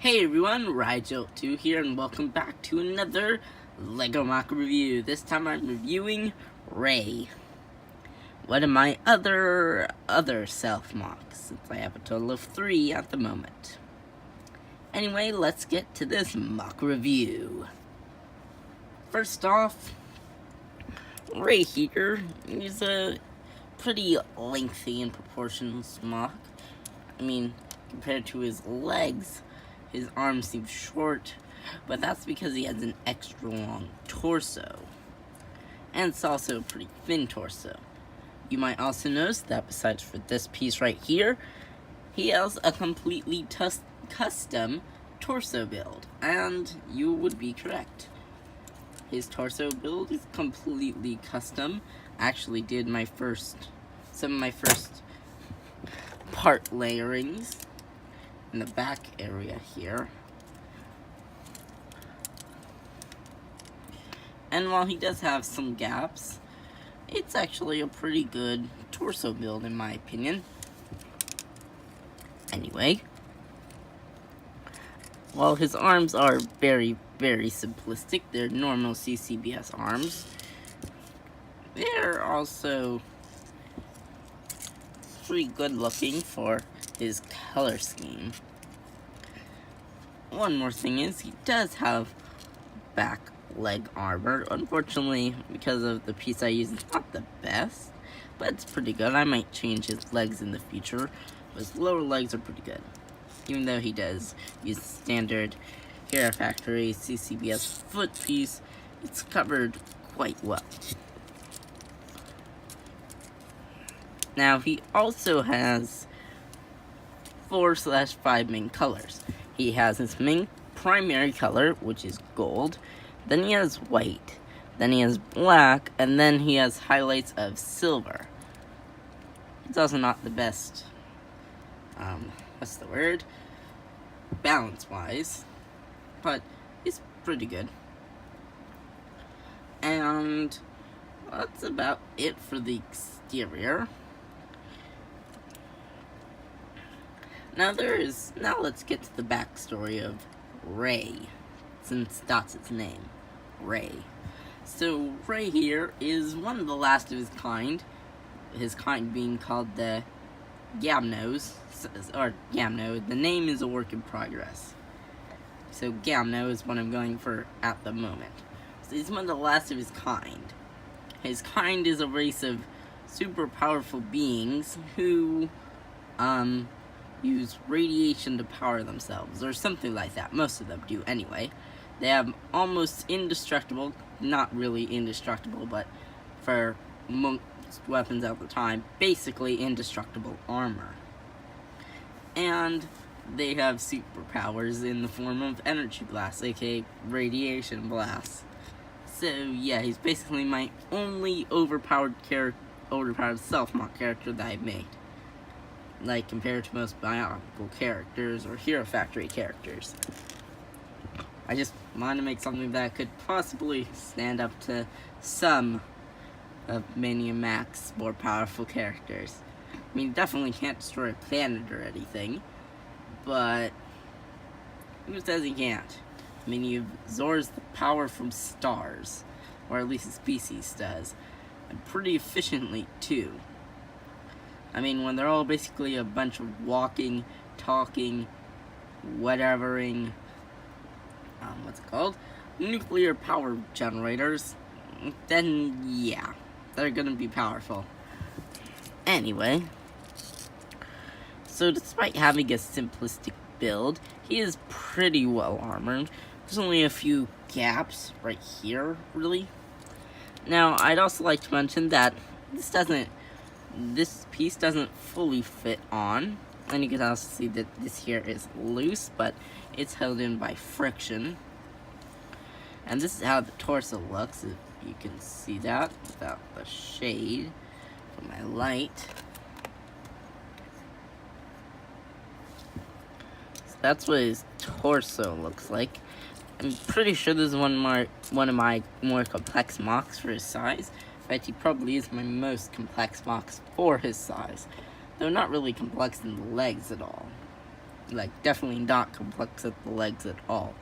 Hey everyone, Rigel2 here, and welcome back to another Lego Moc review. This time I'm reviewing Ray, one of my other Self Mocs, since I have a total of 3 at the moment. Anyway, let's get to this mock review. First off, Ray here is a pretty lengthy in proportions mock. I mean, compared to his legs, his arms seem short, but that's because he has an extra long torso. And it's also a pretty thin torso. You might also notice that besides for this piece right here, he has a completely custom torso build. And you would be correct. His torso build is completely custom. I actually did some of my first part layerings in the back area here. And while he does have some gaps, it's actually a pretty good torso build in my opinion. Anyway, while his arms are very, very simplistic, they're normal CCBS arms, they're also pretty good looking for his color scheme. One more thing is, he does have back leg armor. Unfortunately, because of the piece I use, it's not the best, but it's pretty good. I might change his legs in the future, but his lower legs are pretty good. Even though he does use standard Hero Factory CCBS foot piece, it's covered quite well. Now, he also has 4/5 main colors. He has his main primary color, which is gold, then he has white, then he has black, and then he has highlights of silver. It's also not the best, balance-wise, but it's pretty good. And that's about it for the exterior. Now let's get to the backstory of Ray, since that's its name, Ray. So Ray here is one of the last of his kind being called the Gamnos, or Gamno. The name is a work in progress. So Gamno is what I'm going for at the moment. So he's one of the last of his kind. His kind is a race of super powerful beings who, use radiation to power themselves, or something like that. Most of them do anyway. They have almost indestructible, not really indestructible, but for most weapons at the time, basically indestructible armor. And they have superpowers in the form of energy blasts, aka radiation blasts. So yeah, he's basically my only overpowered Self Moc character that I've made. Like, compared to most biological characters or Hero Factory characters. I just wanted to make something that could possibly stand up to some of Mania Mac's more powerful characters. I mean, definitely can't destroy a planet or anything, but who says he can't? I mean, he absorbs the power from stars, or at least his species does, and pretty efficiently too. I mean, when they're all basically a bunch of walking, talking, whatevering, nuclear power generators, then yeah, they're gonna be powerful. Anyway, so despite having a simplistic build, he is pretty well armored. There's only a few gaps right here, really. Now, I'd also like to mention that this piece doesn't fully fit on, and you can also see that this here is loose, but it's held in by friction. And this is how the torso looks, if you can see that without the shade from my light. So that's what his torso looks like. I'm pretty sure this is one of my more complex mocs for his size. In fact, he probably is my most complex mocs for his size, though not really complex in the legs at all. like, definitely not complex at the legs at all.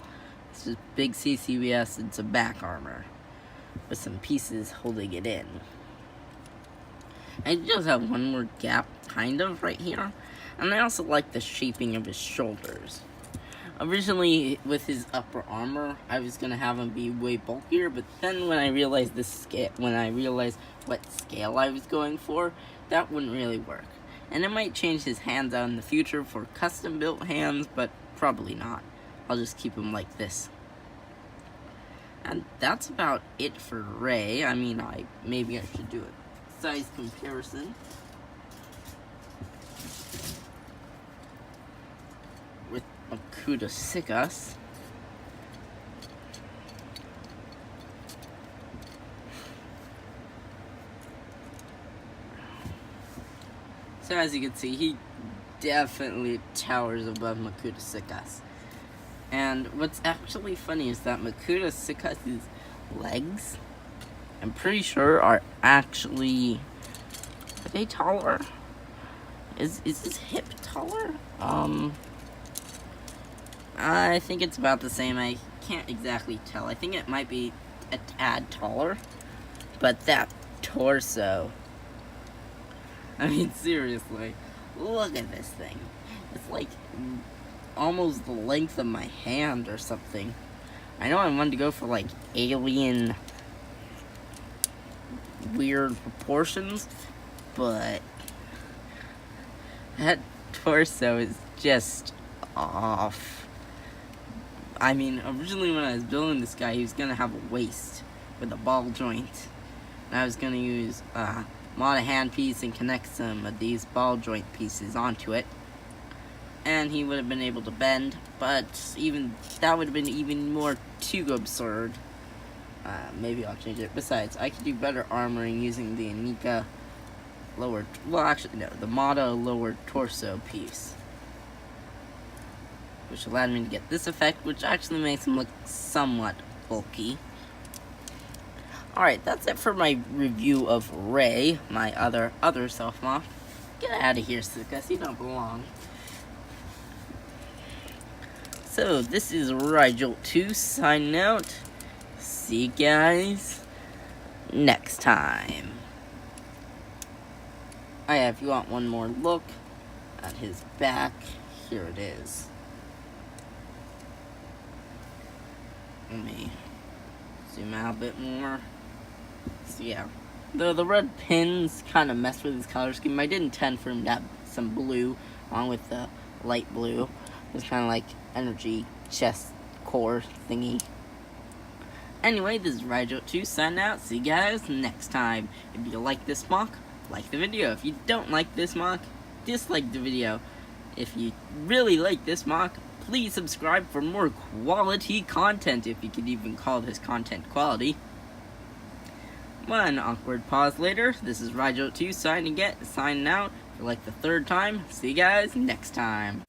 It's just big CCBS and some back armor with some pieces holding it in. And it does have one more gap, kind of, right here. And I also like the shaping of his shoulders. Originally, with his upper armor, I was gonna have him be way bulkier, but then when I realized what scale I was going for, that wouldn't really work. And I might change his hands out in the future for custom-built hands, but probably not. I'll just keep him like this. And that's about it for Ray. I mean, maybe I should do a size comparison with Makuta Sikas. So as you can see, he definitely towers above Makuta Sikas. And what's actually funny is that Makuta Sikas' legs, I'm pretty sure, are they taller? Is his hip taller? I think it's about the same. I can't exactly tell. I think it might be a tad taller. But that torso, I mean, seriously, look at this thing. It's like almost the length of my hand or something. I know I wanted to go for like alien weird proportions, but that torso is just off. I mean, originally when I was building this guy, he was gonna have a waist with a ball joint. And I was gonna use a mod handpiece and connect some of these ball joint pieces onto it. And he would have been able to bend, but even that would have been even more too absurd. Maybe I'll change it. Besides, I could do better armoring using the Anika the Mata lower torso piece, which allowed me to get this effect, which actually makes him look somewhat bulky. Alright, that's it for my review of Ray, my other Self Moc. Get out of here, Sikas, you don't belong. So, this is Rigel2 signing out. See you guys next time. If you want one more look at his back, here it is. Let me zoom out a bit more. So yeah, the red pins kind of messed with his color scheme. I did intend for him to have some blue along with the light blue. It's kind of like energy chest core thingy. Anyway, this is Rigel2 signing out. See you guys next time. If you like this mock, like the video. If you don't like this mock, dislike the video. If you really like this mock, please subscribe for more quality content, if you could even call this content quality. One awkward pause later, this is Rigel2 signing out for like the third time. See you guys next time.